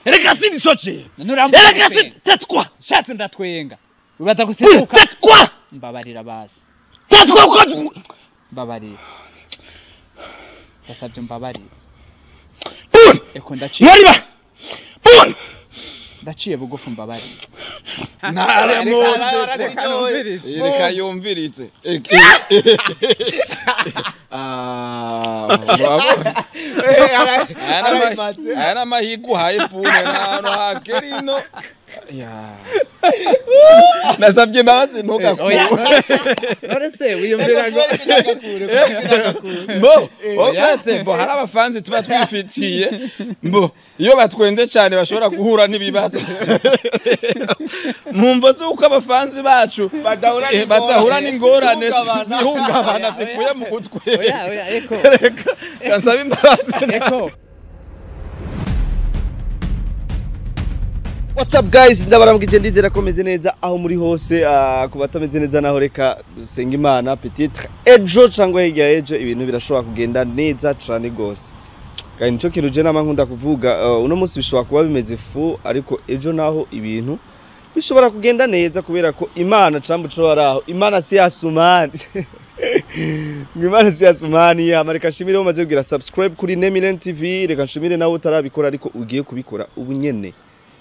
Reka sindi soje. Reka tetwa. Shatse ndatwenga. Ubaza guseruka. Tetwa. Mbabarira basi. Tetwa ko. Mbabarira. Ndasabye mbabarira. Bun. Eko ndaciye. Mwariba. Bun. Ndaciye bugufu mbabarira. Reka yumviritse. Ana mahiku haipune na kerino. Ya. Nasabye mbabazi ntugakure. None se wiyumvira ngo Mbo, ofete bo hari abafanzi tuba twifitiye. Mbo, iyo batwenze cyane bashobora guhura n'ibibazo. Mumvo zuko abafanzi bacu badahura n'ingorane zihungabana zikuye mu gutwe. oya eko. Kansaba imbabazi. Eko. What's up guys, ndabaramukije ndizera ko meze neza aho muri hose kubatameze neza naho reka dusenga Imana peut-être ejo cyangwa hirya ejo ibintu birashobora kugenda neza cyane gose. Kandi nico kintu je nkunda kuvuga uno munsi bishobora kuba bimeze fu ariko ejo naho ibintu bishobora kugenda neza kubera ko Imana cambu cyo araho Imana si yasumani. Imana si yasumani amareka nshimire umaze kugira subscribe kuri Nemilen TV reka nshimire nawe utarabikora ariko ugiye kubikora ubu nyene.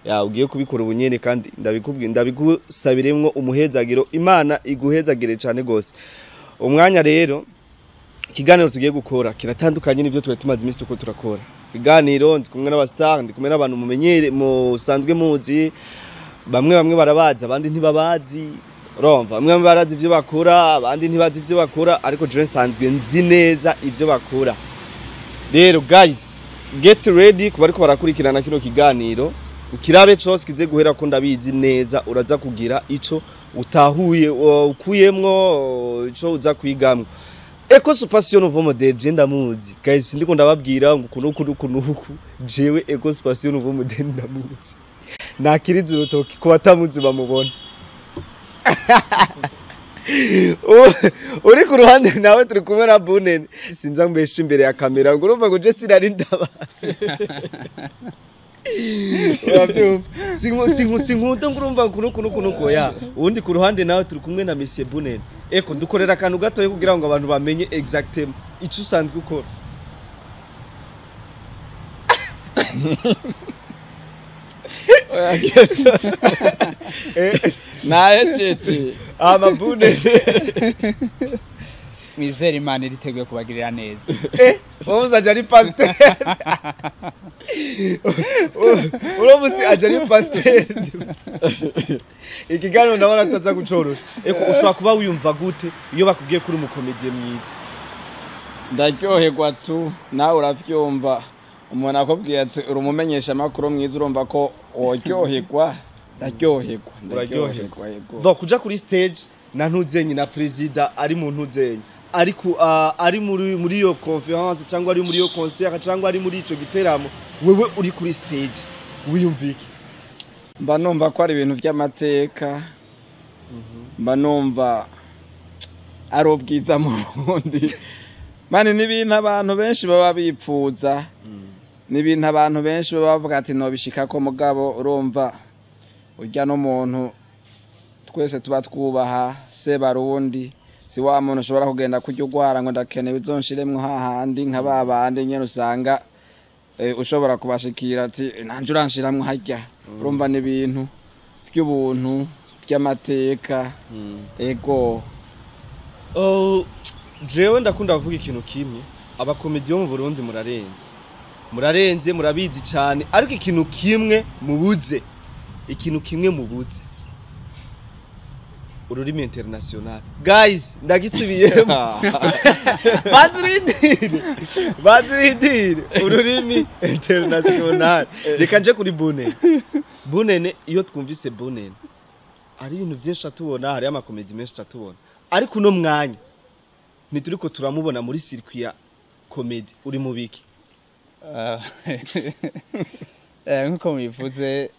Ya ugiye kubikora ubunyene kandi ndabigusabiremwo umuhezagiro Imana iguhezagire cyane gose. Umwanya rero kiganiro tugiye gukora kiratandukanye n'ivyo twe tumaze iminsi tuko turakora. Kiganiro ndi kumwe n'abastar ndi kumwe n'abantu mumenyere musanzwe muzi bamwe barabaza abandi ntibabazi romva bamwe barazi ivyo bakora abandi ntibazi ivyo bakora ariko je nsanzwe nzi neza ivyo bakora. Rero guys get ready kuba ariko barakurikirana kino kiganiro. Ukirabe cyose kize guhera ko ndabizi neza uraza kugira ico utahuye ukuyemwo ico uza kwigamwe. Eko Supassion Nouveau Modèle je ndamuzi. Guys ndiko ndababwira ngo kunuku jewe Eko Supassion Nouveau Modèle ndamuzi. Nakiriza urutoki ko batamuzi bamubona. Uri ku ruhande nawe turi kumwe na Bunene. Sinza mbesha imbere ya kamera ngo urumva ngo je sinari ndabazi. Sinkuta ngurumva kunuko ya undi ku ruhande nawe turi kumwe na Monsieur Bunene. Eko dukorera akantu gatoye kugira ngo abantu bamenye exactement ico usanzwe ukora. Oya gese. Naye cece. Amabune. Mwizere Imana iriteguye kubagirira neza. Wowe uzaje ari pasteur. Uromusi aje ari pasteur. Ikiganiro ndabona ataza gucorosha. Eko ushobora kuba wiyumva gute iyo bakubwiye kuri umukomedie mwiza? Ndaryoherwa tu nawe uravyumva. Umuntu akubwiye ati urumumenyesha makuru mwiza urumva ko oryoherwa. Ndaryoherwa yego. Bo kuja kuri stage na ntuzenyi na president ari mu ntuzenyi. Ariko ari muri yo conference cyangwa ari muri yo concert cyangwa ari muri ico giteramo wewe uri kuri stage wiyumvike. Mba numva ko ari ibintu by'amateka. Mba numva ari ubwiza mu Burundi. Mani n'ibintu abantu benshi baba bipfuza. N'ibintu abantu benshi baba bavuga ati no bishika ko mugabo urumva urya no muntu twese tuba twubaha se Barundi. Si wa muntu ushobora kugenda kujya ugwara ngo ndakeneye uzonshiremwe hahandi nka babande nyene usanga ushobora kubashikira ati nanje uranshiramwe hajya. Urumva n'ibintu by'ubuntu by'amateka. Ego. Jewe ndakunda kuvuga ikintu kimwe abakomediyo mu Burundi murarenze murabizi cyane ariko ikintu kimwe mubuze ururimi international. Guys ndagisubiyemo. Bazirindire ururimi international. Reka nje kuri Bunene iyo twumvise Bunene ari ibintu byinshi atubona hari amakomedi menshi atubona ariko no mwanya nituriko turamubona muri circuit ya comedy uri mu biki? Nkuko mubivuze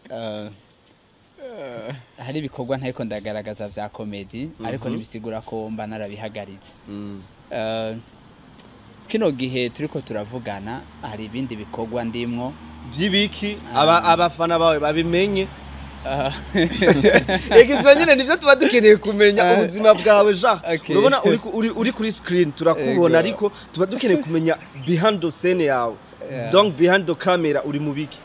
hari ibikorwa ntariko ndagaragaza vya comedy ariko nibisigura ko mba narabihagaritse. Kino gihe turiko turavugana hari ibindi bikorwa ndimwo vy'ibiki abafana bawe babimenye ega ivyo nyene nivyo tuba dukeneye kumenya ubuzima bwawe ja urabona uri kuri screen turakubona ariko tuba dukeneye kumenya behind the scene yawe donc behind the camera uri mu biki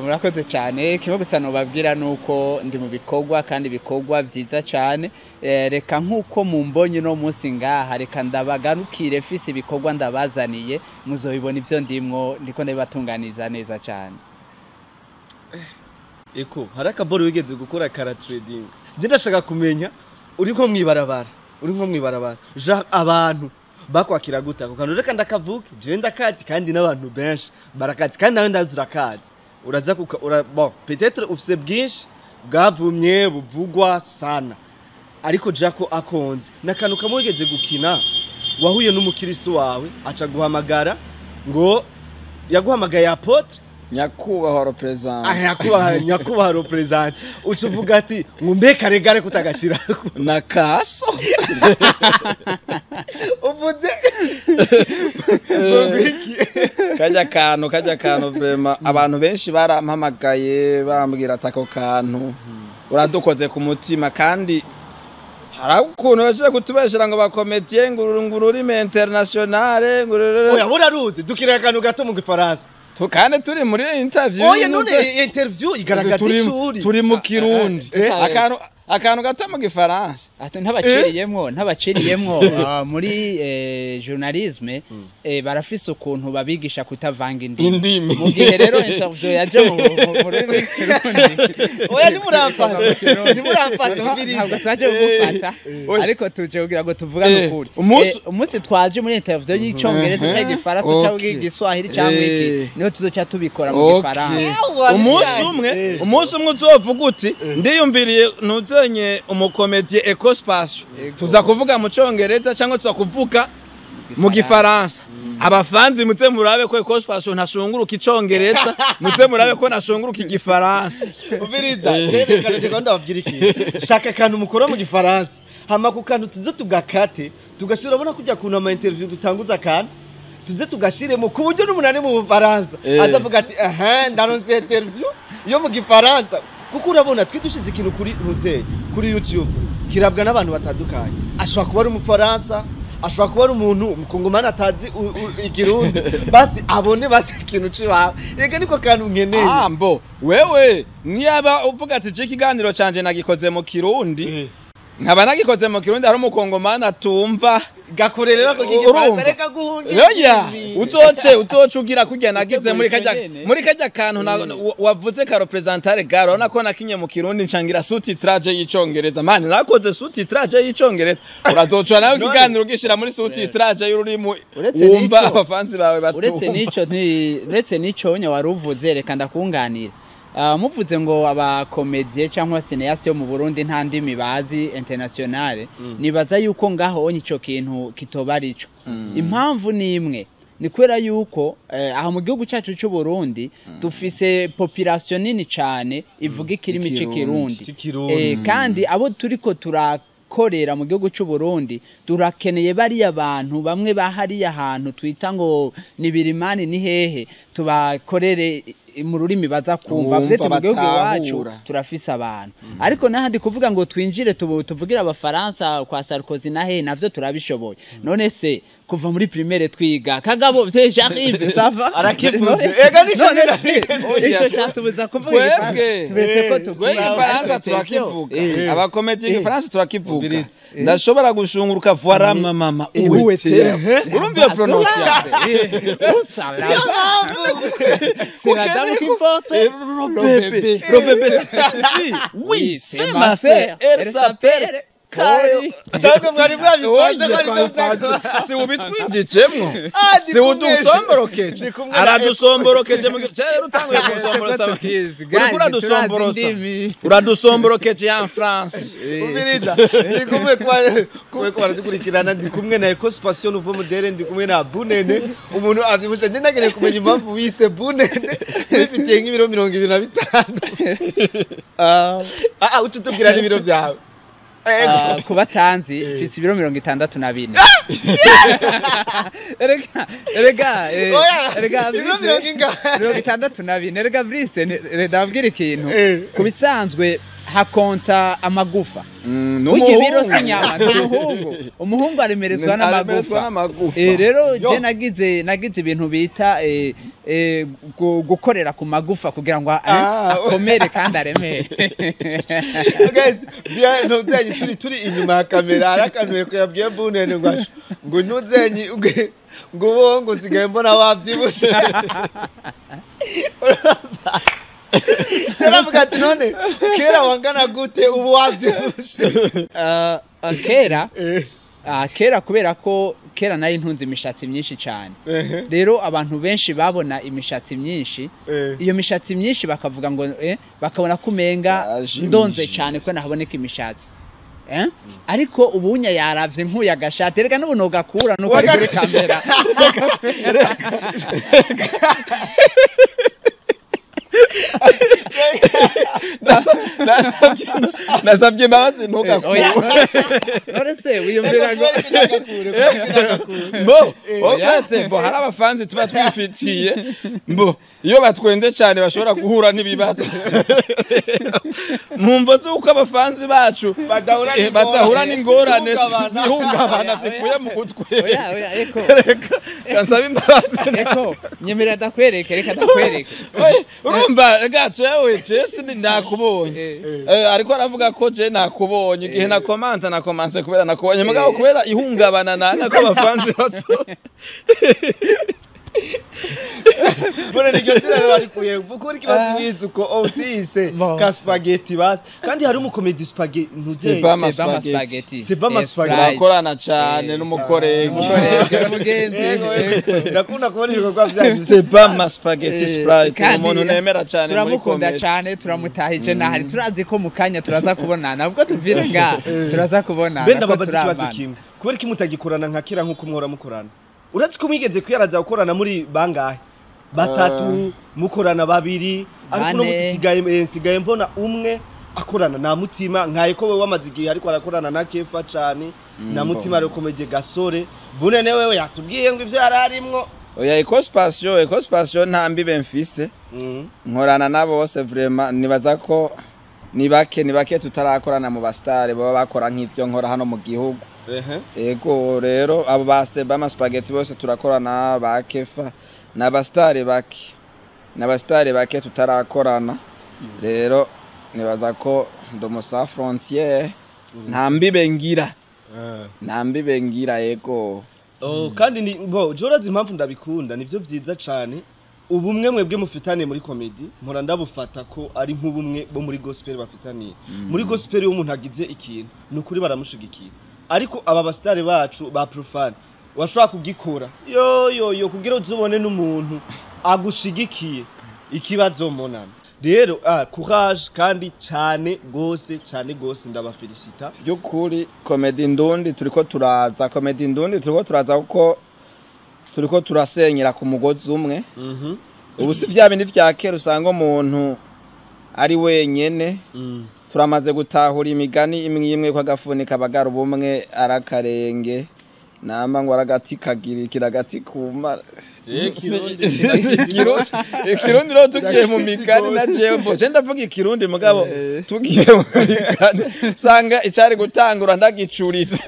murakoze cyane kimwe gusa nobabwira nuko ndi mu bikorwa kandi bikorwa vyiza cyane reka nkuko mumbonye no munsi ngaha reka ndabagarukire fisi ibikorwa ndabazaniye muzobibona ivyo ndiko ndabibatunganiza neza cyane eko hari akaboro wigeze gukora kara trading je ndashaka kumenya uri nko mwibarabara ja abantu bakwakira guta kukantu reka ndakavuke je ndakazi kandi n'abantu benshi barakazi kandi nawe ndazurakazi uraza bon peut-être ufise bwinshi bwavumye buvugwa sana ariko Jako akonze nakantu kamwegeze gukina wahuye n'umukiristo wawe aca guhamagara ngo yaguhamagaye apotre nyakubahwa represent nyakubahwa represent ucuvuga ati ngumbe karegare kutagashira na kaso uvuze kajya kantu vraiment abantu benshi barampamagaye bambwira atako kantu uradukoze ku mutima kandi harakuntu baje kutubeshera ngo bakomediye ngururimi internationale oya buraruzi dukira kantu gato mu gifaransa tukane turi muri interview oya none interview igaragaza icuri turi mu kirundi akantu gato mu gifaransa ati ntabaciriyemwo muri journalisme barafise ukuntu babigisha kutavanga indimi mu gihe rero interview yaje mu rurimi oya nimuramfata ntabwo twaje gufata ariko tuje kugira ngo tuvugane ukuri umunsi twaje muri interview y'icyongereza cyangwa igifaransa cyangwa igiswahili cyangwa iki niho tuzoca tubikora mu gifaransa umunsi umwe uzovuga uti ndiyumviriye ntuzenye umukomedie Ecospatio tuza kuvuga mu cyongereza cyangwa tuza kuvuga mu gifaransa abafanzi mutse murabe ko Ecospatio ntashunguruka icyongereza mutse murabe ko nashunguruka igifaransa ubiriza rero kandi ndababwira iki shaka kantu mukora mu gifaransa hama ku kantu tuze tugakate tugasubira bona kujya kuna ama interview dutanguza kantu tuze tugashiremo ku buryo n'umunane mu Bufaransa azavuga ati ndaronse interview yo mu gifaransa kuko urabona twidushize ikintu kuri YouTube kirabwa n'abantu batandukanye ashobora kuba ari umufaransa ashobora kuba ari umuntu umukongomani atazi ikirundi basi abone basi ikintu ciwawe rega niko kantu nkeneye mbo wewe niyaba uvuga ati je kiganiro canje nagikoze mu kirundi nkaba nagikoze mu kirundi hari umukongomani atumva gakorerera ko gifaransa reka guhungira oya uzoce ugira kujya nagize muri kajya kantu wavuze ka representare garo nako nakinye mu kirundi ncangira sous-titrage y'icongereza mani nakoze sous-titrage y'icongereza urazoca nawe kiganiro gishira muri sous-titrage y'ururimi wumva abafanzi bawe batumva uretse nico nya waruvuze reka ndakunganira muvuze ngo abakomedie cyangwa cineaste yo mu Burundi nta ndimi bazi internationale nibaza yuko ngaho ico kintu kitoba arico impamvu ni imwe ni kwera yuko aha mu gihugu cyacu cy'u Burundi dufise population nini cyane ivuga ikirimi cy'ikirundi kandi abo turiko korera mu gihugu cy'u Burundi turakeneye bari abantu bamwe bahari ahantu twita ngo nibirimani ni hehe tubakorere mu rurimi baza kumva vyete mu gihugu wacu turafise abantu ariko nahandi kuvuga ngo twinjire tuvugira abafaransa kwa Sarkozy na he navyo turabishoboye none se kuva muri primaire twiga kagabo j'arrive ça va arakivuze ega nico cyatubuza kuvuga tubetse ko tuvuga Faransa turakivuga abakomedi Faransa turakivuga ndashobora gushunguruka voilà mama uwete urumva iyo prononciation c'est la dame qui porte le bébé c'est oui c'est ma sœur elle s'appelle Cyangwa mwari mwabikoze si ubitwinjicemwo si udusomborokeje aradusomborokeje mu cyaro utanguye kusomborosa uradusomborokeje en France ubiriza ndi kumwe kwa baradukurikirana ndi kumwe na Ecospatio Nouveau Modèle ndi kumwe na Bunene umuntu avyibusha nje nagere kumenya impamvu wise Bunene bifitiye nk'ibiro 25 ututubwira n'ibiro byawe ku batanzi mfise ibiro 64 erega ibiro mirongo ingahe? 64 erega Brice ndabwira ikintu ku bisanzwe hakonta amagufa burya ibiro sinyama umuhungu aremerezwa n'amagufa rero je nagize ibintu bita gukorera ku magufa kugira ngo akomere kandi aremere. Guys, bien ntuzenyi turi inyuma ya kamera arakanuye ko yabwiye Bunene ngo ntuzenyi ngo usigaye mbona wabyibushe. Teravuga ati none kera wangana gute ubu wabyibushe? Kera kubera ko kera nayo intunze imishatsi myinshi cyane rero abantu benshi babona imishatsi myinshi iyo mishatsi myinshi bakavuga ngo bakabona kumenga ndonze cyane ko nahaboneka imishatsi ariko ubunya yaravye nkuya gashati rega n'ubu nogakura nuko ari kuri kamera nasabye bazi ntugakure none se wiyumvira ngo bo hari abafanzi tuba twifitiye iyo batwenze cyane bashobora guhura n'ibibazo mumvo z'uko abafanzi bacu badahura n'ingorane zihungabana zikuye mu gutwe gasaba imbabazi nyemerera ndakwereke reka ndakwereke urumva gace wewe Jesse ndakubonye ariko aravuga ko je nakubonye igihe nakomanse kubera nakubonye mugabo kubera ihungabana nanga ko abafanzi batso Bone niryo zira bari kuye bukuri kibazo bisuko outise ka spaghetti bas kandi hari umukomedi spaghetti ntuje Stebama spaghetti bakorana cyane n'umukorege mugenzi ndakunda kubona ibikorwa byanyu Stebama spaghetti sprite umuntu nemera cyane muri turamukunda cyane turamutahije nahari turazi ko mukanya turaza kubonana ubwo tuvira nga turaza kubonana benda babazi kibazo kimwe kubera kimutagikorana nka kira nkuko mwora mukorana uretse ko mwigeze kwiyaraza gukorana muri bangahe batatu mukorana babiri ariko no musigaye mbona umwe akorana na Mutima nkaye ko we wamaze igihe ariko arakorana na Kefa cyane na Mutima ari komedie Gasore Bunene wewe yatubwiye ngo ivyo yararimwo oya Ecospation ntambi bemfise nkorana nabo bose vraiment nibaza ko ni bake tutarakorana mu bastare baba bakora nk'ivyo nkora hano mu gihugu ego rero abo ba Stebama spaghetti bose turakorana ba Kefa n'abastare bake tutarakorana rero nibaza ko ndomusa frontière ntambibe ngira ego kandi ni jorazi impamvu ndabikunda nivyo vyiza cyane ubumwe mwebwe mufitane muri comedy mpora ndabufata ko ari nk'ubumwe bo muri gospel bafitaniye muri gospel yo umuntu agize ikintu nukuri baramushigikira ariko aba bastare bacu ba profane washobora kugikora yo kugira uzubone n'umuntu agushigikiye ikibazo monana rero courage kandi cyane gose ndabafelicita byukuri comedy ndundi turiko turaza kuko turiko turasenyera ku mugozi umwe ubu si vya bindi vya kera usanga umuntu ari wenyene turamaze gutahura imigani imwe kwa gafunika bagara ubumwe arakarenge nama ngo aragati kagirikira gati kuma ikirundi ro tugiye mu migani na jembo je ndavuga ikirundi mugabo tugiye mu migani sanga icari gutangura ndagicuritse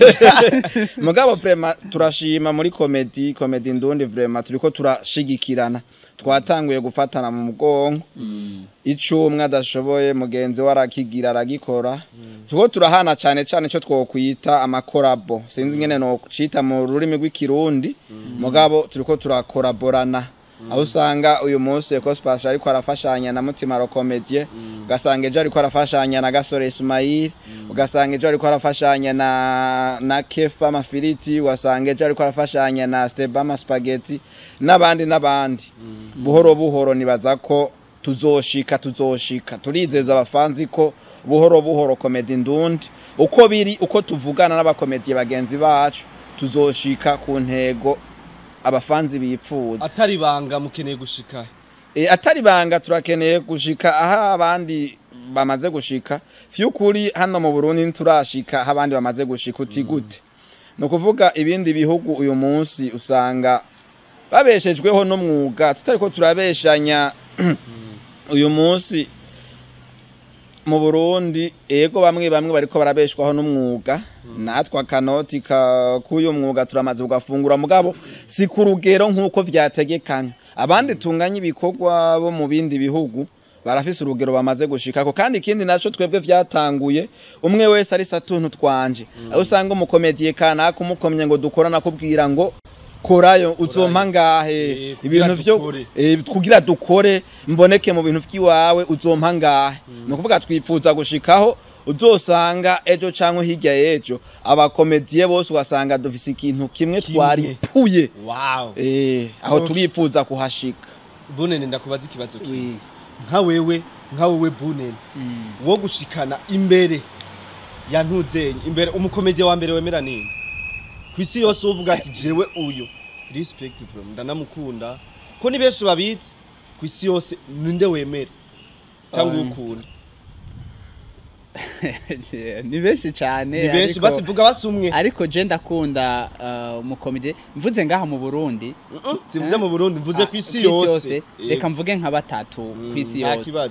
mugabo vraiment turashima muri comedy ndundi vraiment turiko turashigikirana twatanguye gufatana mu mugongo icumwe adashoboye mugenzi warakigira aragikora tuko turahana cyane cyo twokwita amakorabo sinzi ngene no cita mu rurimi rw'ikirundi mugabo turiko turakoraborana aho usanga uyu munsi Ecospation ariko arafashanya na Mutima ro comedie ugasanga ejo ariko arafashanya na Gasore Ismail ugasanga ejo ariko arafashanya na Kefa Mafiriti ugasanga ejo ariko arafashanya na Stebama spaghetti n'abandi buhoro nibaza ko tuzoshika turizeza abafanzi ko buhoro comedy ndundi uko tuvugana n'abakomedie bagenzi bacu tuzoshika ku ntego abafanzi bipfuza atari banga mukeneye gushika atari banga turakeneye gushika aha abandi bamaze gushika vy'ukuri hano mu Burundi nturashika abandi bamaze gushika uti gute no kuvuga ibindi bihugu uyu munsi usanga babeshejweho n'umwuga tutariko turabeshanya uyu munsi mu Burundi ego bamwe bariko barabeshwaho n'umwuga natwa kanoti kuyo mwuga turamaze ugafungura mugabo si ku rugero nk'uko vyategekanye abandi tunganya ibikorwa bo mu bindi bihugu barafise urugero bamaze gushikako kandi ikindi naco twebwe vyatanguye umwe wese ari satuntu twanje aho usanga umukomediye kana kumukomye ngo dukorana kubwira ngo korayo uzompa ngahe ibintu vyo kugira dukore mboneke mu bintu vyiwawe uzompa ngahe no kuvuga twipfuza gushikaho uzosanga ejo canke hirya yejo abakomediye bose ugasanga dufise ikintu kimwe twari puye aho turipfuza kuhashika Bunene ndakubaza ikibazo kimwe nka wewe Bunene wo gushikana imbere ya ntuzenye imbere umukomediye wa mbere wemera nini kwisi yose uvuga ati jewe uyu respect from ndanamukunda ko ni benshi babitse kwisi yose ninde wemera cyangwa ukunda ni benshi cyane ni benshi basivuga basumwe ariko je ndakunda umukomediye mvuze ngaha mu Burundi simvuze mu Burundi mvuze kwisi yose reka mvuge nka batatu kwisi yose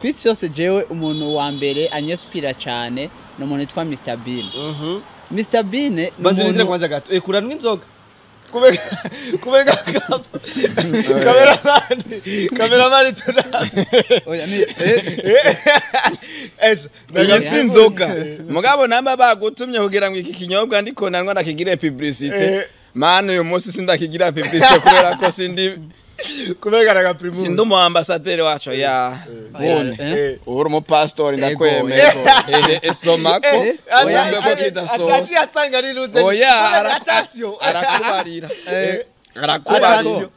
kwisi yose jewe umuntu wa mbere anyespira cyane no umuntu yitwa Mr Bean Mr Bean banzira kwanza gato kuranwa inzoga kubega kameramani tuna oya ni si inzoga mugabo namba bagutumye kugira ngo iki kinyobwa ndiko nanwa nakigire publicité mano uyu munsi sindakigira publicité kubera ko sindi kubega na primus sindi mu ambassadeur wacu ya bone uri mu pastor ndakwemeye esomako oyambe ko kidasoza atati asanga riruze oya arakubarira arakubarira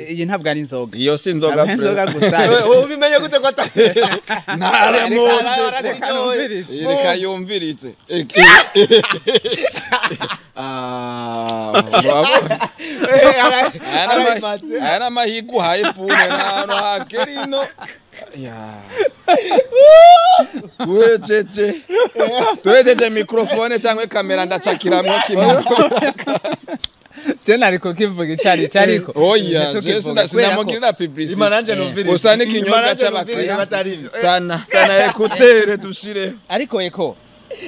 iyi ntabwo ari inzoga iyo si inzoga inzoga gusa ubimenye gute ko reka yumviritse aya n'amahigo uhaye pune n'ahantu hakerino tuwejeje mikrofone cyangwa kamera ndacakiramwo kimwe tena ariko kivuga icari cariko oya sinamugirira publicity imananje numvira gusa n'ikinyobwa c'abakiriya tana ekutere dushire ariko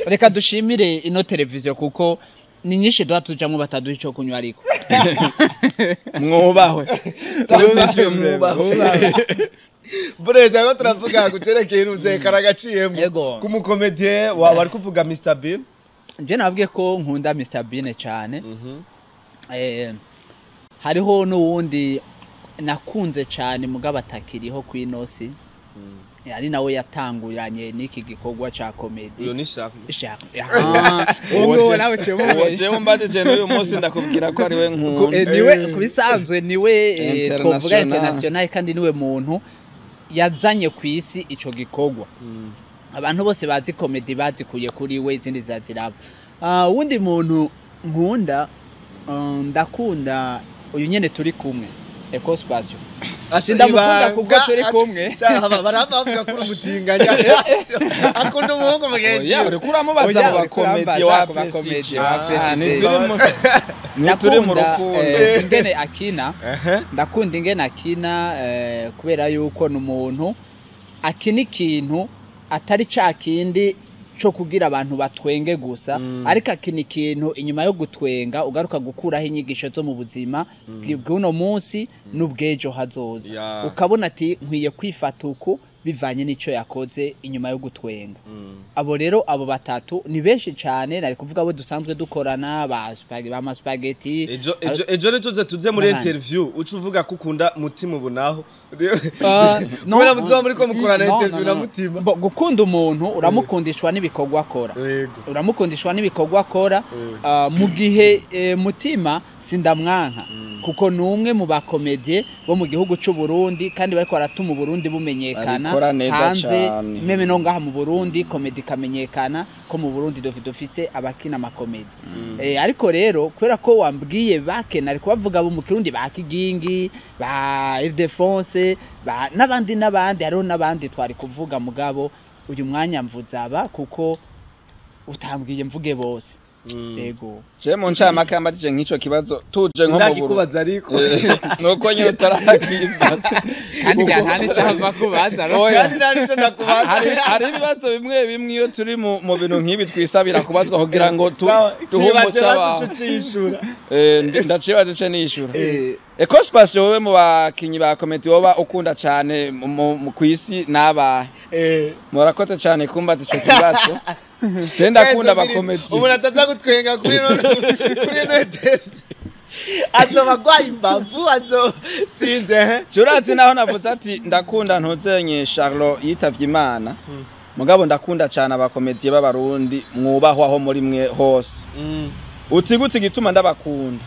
reka dushimire ino televiziyo kuko ni nyinshi duha tujamwo bataduha ico kunywa ariko mwubahwe turumvise mwubahwe Bureza ngo turavuga gucerekeye iruze karagaciyemo kumukomediye wari kuvuga Mr Bean je nabwiye ko nkunda Mr Bean cyane hariho n'uwundi nakunze cyane mugabo atakiriho kwinosi ari nawe yatanguranye n'iki gikorwa ca comedy uyo ni shaka uwo nawe je umbaje n'uyu munsi ndakubwira ko ari we nkunda niwe kubisanzwe niwe twovuga international kandi niwe muntu yazanye kwisi ico gikorwa abantu bose bazi comedy bazikuye kuri we izindi zaziraba wundi muntu nkunda ndakunda uyu nyene turi kumwe Ecospatio ndamukunda kuko turi kumwe baravuga kuri umutinganya akunda umuhungu mugenzi ya uri kuramubaza mu bakomedi wa prestige ni turi mu rukundo ingene akina ndakunda ingene akina kubera yuko n'umuntu akina ikintu atari ca kindi cyo kugira abantu batwenge gusa ariko akina ikintu inyuma yo gutwenga ugaruka gukuraho inyigisho zo mu buzima bw'uno munsi n'ubwejo hazoza ukabona ati nkwiye kwifata uku bivanye n'ico yakoze inyuma yo gutwenga abo rero abo batatu ni benshi cyane nari kuvuga abo dusanzwe dukorana ba spaghetti ejo ne tuze muri interview ucu uvuga kukunda mutima ubunaho no muzo muri ko mukorana interview na mutima gukunda umuntu uramukundishwa n'ibikorwa akora uramukundishwa n'ibikorwa akora mu gihe mutima sindamwanka kuko numwe mu bakomedie bo mu gihugu cy'u Burundi kandi bariko baratuma Burundi bumenyekana Bakora neza hanze cane. meme no ngaha mu Burundi komedi kamenyekana ko mu Burundi dufise abakina amakomedi ariko rero kubera ko wambwiye bakena ariko bavuga bo mu Kirundi ba Kigingi ba Ildefonse n'abandi hariho n'abandi twari kuvuga mugabo uyu mwanya mvuzaba kuko utambwiye mvuge bose yego je mu ncamake yambajije nk'ico kibazo tuje nko mu Burundi ndakikubaza ariko nuko nyine utarakibaza kandi ntani cyava kubaza kandi nari cyo ndakubaza hari ibibazo bimwe bimwe iyo turi mu bintu nk'ibi twisabira kubazwa kugira ngo duhumuce abantu ndacibaza ce nishura Eko Spatio wowe mu bakinyi ba komedi woba ukunda cane mu kwisi n'abahe murakoze cane kumbaza ico kibazo je ndakunda abakomedi umuntu ataza gutwenga kuri note azoba gwaye imbavu sinze Jurazi naho navuze ati ndakunda ntuzenye Charles yitavye Imana mugabo ndakunda cane abakomedi b'abarundi mwubahwa aho muri mwe hose utigutse gituma ndabakunda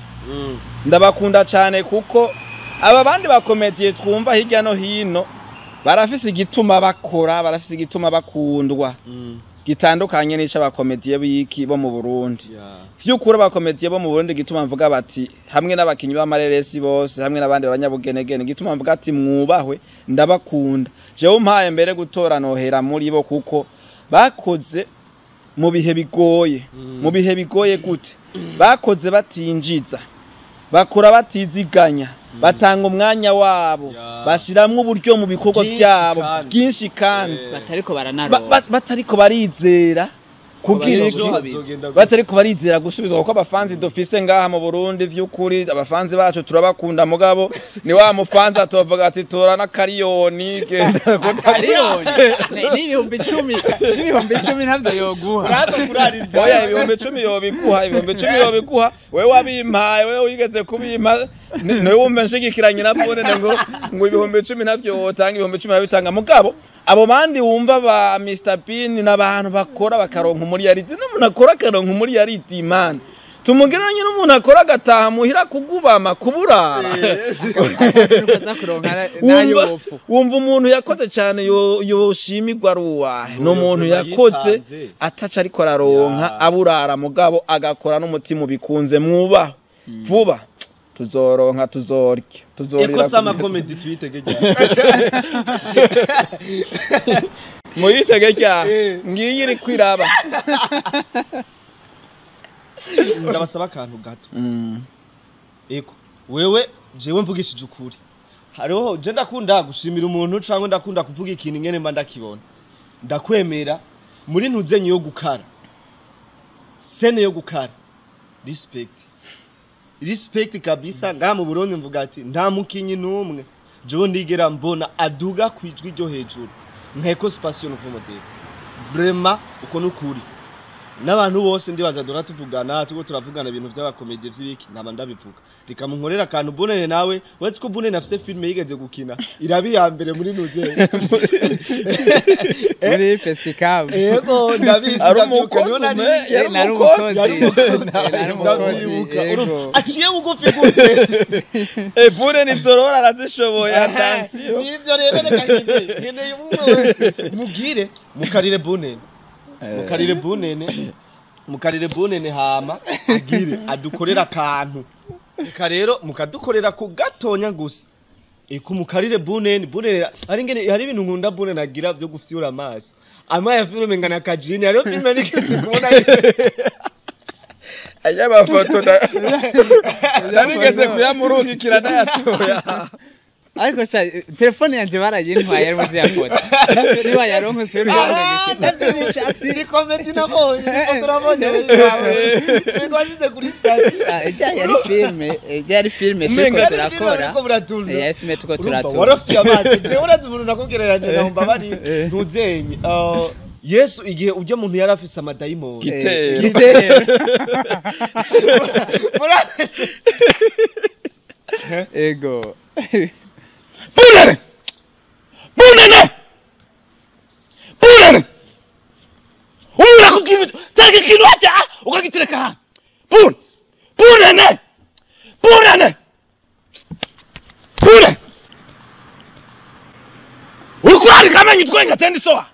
ndabakunda cyane kuko aba bandi bakomediye twumva hirya no hino barafise igituma bakora barafise igituma bakundwa gitandukanye n'ico abakomediye biki bo mu Burundi vy'ukuri abakomediye bo mu Burundi gituma mvuga bati hamwe n'abakinyi b'amareresi bose hamwe n'abandi abanyabugenegene gituma mvuga ati mwubahwe ndabakunda jewe umpaye mbere gutora nohera muri bo kuko bakoze mu bihe bigoye gute bakoze batinjiza bakora batiziganya batanga umwanya wabo bashiramwe uburyo mu bikorwa byabo byinshi kandi batariko barizera kugira batariko barizera gusubizwa kuko abafanzi dufise ngaha mu Burundi vy'ukuri abafanzi bacu turabakunda mugabo ni wa mufanzi atovuga ati tora na kariyoni genda kariyoni n'ibihumbi 10 ntabyo yoguha oya ibihumbi 10 yobikuha wewe wabimpaye wewe wigeze kubimpa niwe wumva nshigikiranye na Bonene ngo ibihumbi 10 ntabyo wotanga ibihumbi 10 nabitanga mugabo abo bandi wumva ba Mr Pin n'abantu bakora bakaronka muri yariti n'umuntu akora karonka muri yariti man tumugeranye n'umuntu akora gataha muhira kugubama kuburara wumva umuntu yakoze cyane yoshimirwa ruwahe no muntu yakoze ataca ariko araronka aburara mugabo agakora n'umutima bikunze mwubaho vuba tuzoronka tuzorya eko sama comedy twitegeje muyitegeka ngiyi iri kwiraba ndabasaba akantu gato eko wewe jewe mvugishije ukuri hariho je ndakunda gushimira umuntu cyangwa ndakunda kuvuga ikintu ngene mba ndakibona ndakwemera muri ntuzenye yo gukara sene yo gukara respect kabisa ngaha mu Burundi mvuga ati nta mukinyi numwe jewe ndigera mbona aduga kwijwi ryo hejuru nk'Eko Spatio n'Uvumodeli vraiment uko nukuri n'abantu bose ndibaza dora tuvugana tuko turavugana ibintu by'abakomedi vy'ibiki naba ndabivuga reka munkorera akantu Bonene nawe wetse ko Bonene afise filme yigeze gukina irabi ya mbere muri nuje muri festival yego ndabizi aciye bugufi gute Bonene nzorora arazishoboye attention nivyo rero reka ngende umwe mugire mukarire Bonene mukarire Bonene hama agire adukorera akantu reka rero mukadukorera ku gatonya gusa eko mukarire Bonene ari ngene hari ibintu nkunda Bonene agira byo gufyura amaso ya filme ngana kajini ariyo filme niketse kubona aya mafoto nanigeze kuyamurungikira nayatoya ariko cha telefone yanje barayintwaye ari muzi yafoto niba yaronko se uri yabishatsi si comedy nabonye turabonye ngwaje kuri stade yari filme tuko turakora ya filme tuko turatora warafye amazi je urazi umuntu nakugereranye na umba bari ntuzenye Yesu igihe ujya muntu yarafise amadayimoni gitero ego Bonene ura kukibi take kinwata ukagitireka Bonene urukwa Mari kamenye twenga tendi soa.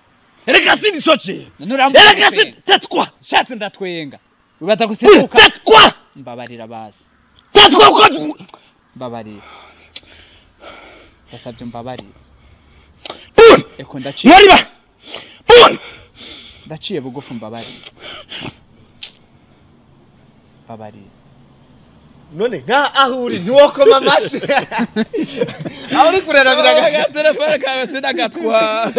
Reka sindi soche. Reka sindi tetwa. Shatse ndatwenga. Ubaza guseruka. Tetwa. Mbabarira bazi. Tetwa ko. Mbabarira. Basabye mbabarira. Bun. Eko ndaciye. Mwariba. Bun. Ndaciye bugufu mbabarira. Mbabarira. none nka ahuri ntiwokoma amashi aho uri kurera biraga telefone kawe sinagatwa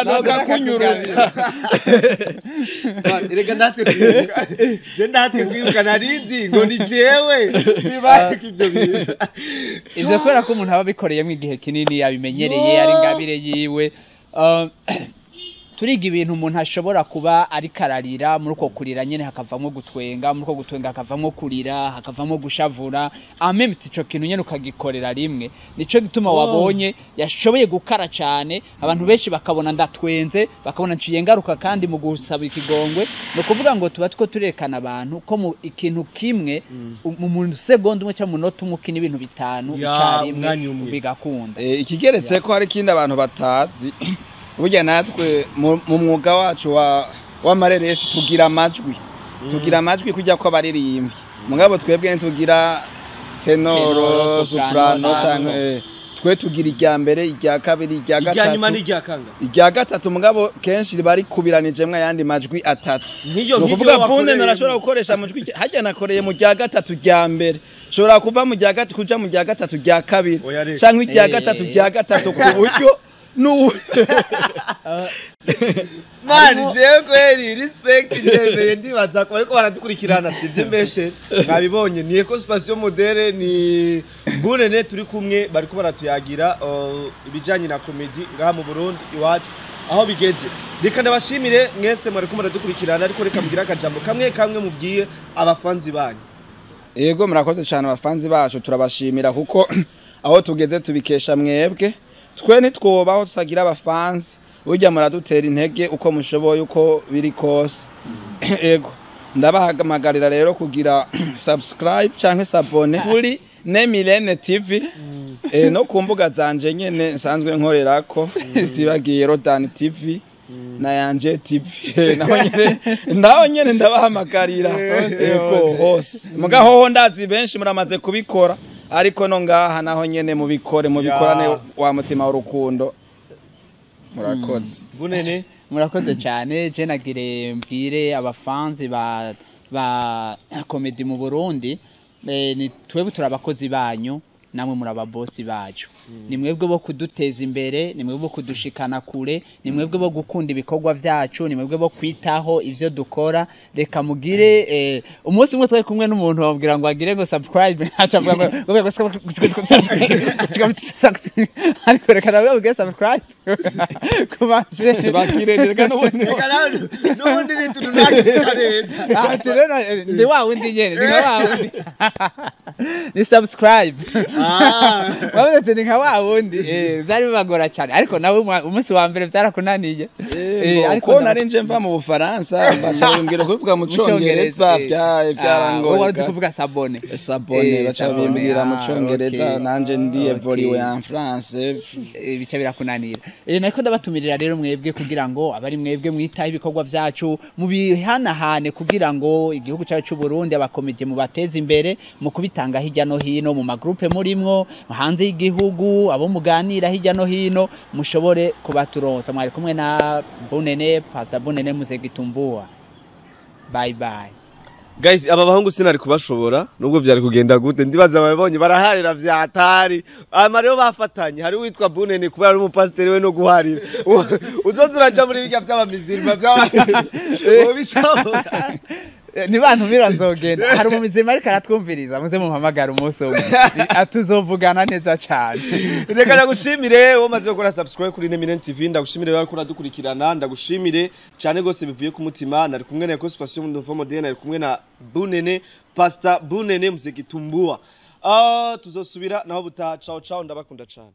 no kakunyuruza rega ndatse kwiruka je ndatse kwiruka narinzi ngo ni jewe bibaye ivyo bintu ivyo kwera ko umuntu aba bikoreyemo igihe kinini yabimenyereye ari ngabire yiwe turiga ibintu umuntu ashobora kuba ari kararira muri uko kurira nyene hakavamo gutwenga muri uko gutwenga hakavamo kurira hakavamo gushavura ameme ico kintu nyene ukagikorera rimwe nico gituma wabonye yashoboye gukara cyane abantu benshi bakabona ndatwenze bakabona nciye ngaruka kandi mu gusaba ikigongwe no kuvuga ngo tuba two turekana abantu ko mu ikintu kimwe mu segonda umwe cyangwa munota umwe kini ibintu bitanu icarimwe bigakunda ikigeretse ko hari kindi abantu batazi burya natwe mu mwuga wacu wa mareresi tugira amajwi kujya ko baririmbye mugabo twebwe ntugira tenoro soprano canke twe tugira irya mbere irya kabiri irya gatatu irya gatatu mugabo kenshi bari kubiranijemwe yandi majwi atatu no kuvuga bune narashobora gukoresha amajwi hajya nakoreye mu rya gatatu rya mbere shobora kuva mu rya gatatu kuja mu rya gatatu rya kabiri canke irya gatatu rya gatatu ku buryo no man je kweli respect ndemeye ndibaza ko ariko baradukurikirana sivye mbeshe mwabibonye ni Eco Spation Modere ni Bunene turi kumwe bariko baratuyagira ibijanye na comedy ngaha mu Burundi iwacu aho bigeze reka ndabashimire mwese mwari kumara dukurikirana ariko reka mugira akajambo kamwe mubwiye abafanzi banyu yego murakoze cyane abafanzi bacu turabashimira kuko aho tugeze tubikesha mwebwe twe nitwobaho tutagira abafanzi burya muradutera intege uko mushoboye uko biri kose ego ndabahamagarira rero kugira subscribe canke s'abone kuri Nemilene TV no ku mbuga zanje nyene nsanzwe nkorerako tibagiye Rodan TV na Yanje TV naho nyene ndabahamagarira ego hose mugaho ndazi benshi muramaze kubikora ariko no ngaha naho nyene mubikorane wa mutima w'urukundo murakoze Bunene murakoze cyane je nagire mbwire abafanzi ba comedy mu Burundi ni twebwe turabakozi banyu namwe muraba boss bacu ni mwebwe bo kuduteza imbere ni mwebwe bo kudushikana kure ni mwebwe bo gukunda ibikorwa vyacu ni mwebwe bo kwitaho ivyo dukora reka mugire umunsi umwe twaye kumwe n'umuntu wabwira ngo agire ngo subscribe acha ngo ariko reka nawe ugeze subscribe kubaje bakirereka n'ubundi ni tunakira neza atirena ndi wa wundi nyene ni wa wundi ni subscribe wabonetse ni nka wa wundi byari bibagora cyane ariko nawe umunsi wa mbere byarakunaniye ariko narinje mva mu Bufaransa bacha bimbwira kuvuga mu Congereza byarangoye wari kuvuga sabone bacha bimbwira mu Congereza nanje ndi evolué en France bica birakunanira nako ndabatumirira rero mwebwe kugira ngo abari mwebwe mwitaho ibikorwa byacu mu bihanahane kugira ngo igihugu cyacu cy'u Burundi abakomite mu bateza imbere mu kubitanga hirya no hino mu magroupe murimwo hanze y'igihugu abo muganira hirya no hino mushobore kubaturonsa mwari kumwe na Bunene Pastor Bunene Muzegitumbua bye bye guys aba bahungu sinari kubashobora nubwo byari kugenda gute ndibaza babonye baraharira vyatari amareo bafatanye hari witwa Bunene kuba ari umupasiteri we no guharira uzoza uraja muri bijya by'abamizirima by'abishobora ni bantu miranzogenda hari umumizima ariko aratwumviriza muze muhamagara umunsi umwe atuzovugana neza cyane reka nagushimire womaze gukora subscribe kuri Nemilene TV ndagushimire bari kuradukurikirana ndagushimire cyane gose bivuye ku mutima nari kumwe na Eco Spation Modere nari kumwe na Bunene Pastor Bunene Muzegitumbua tuzosubira naho buta ciao ndabakunda cyane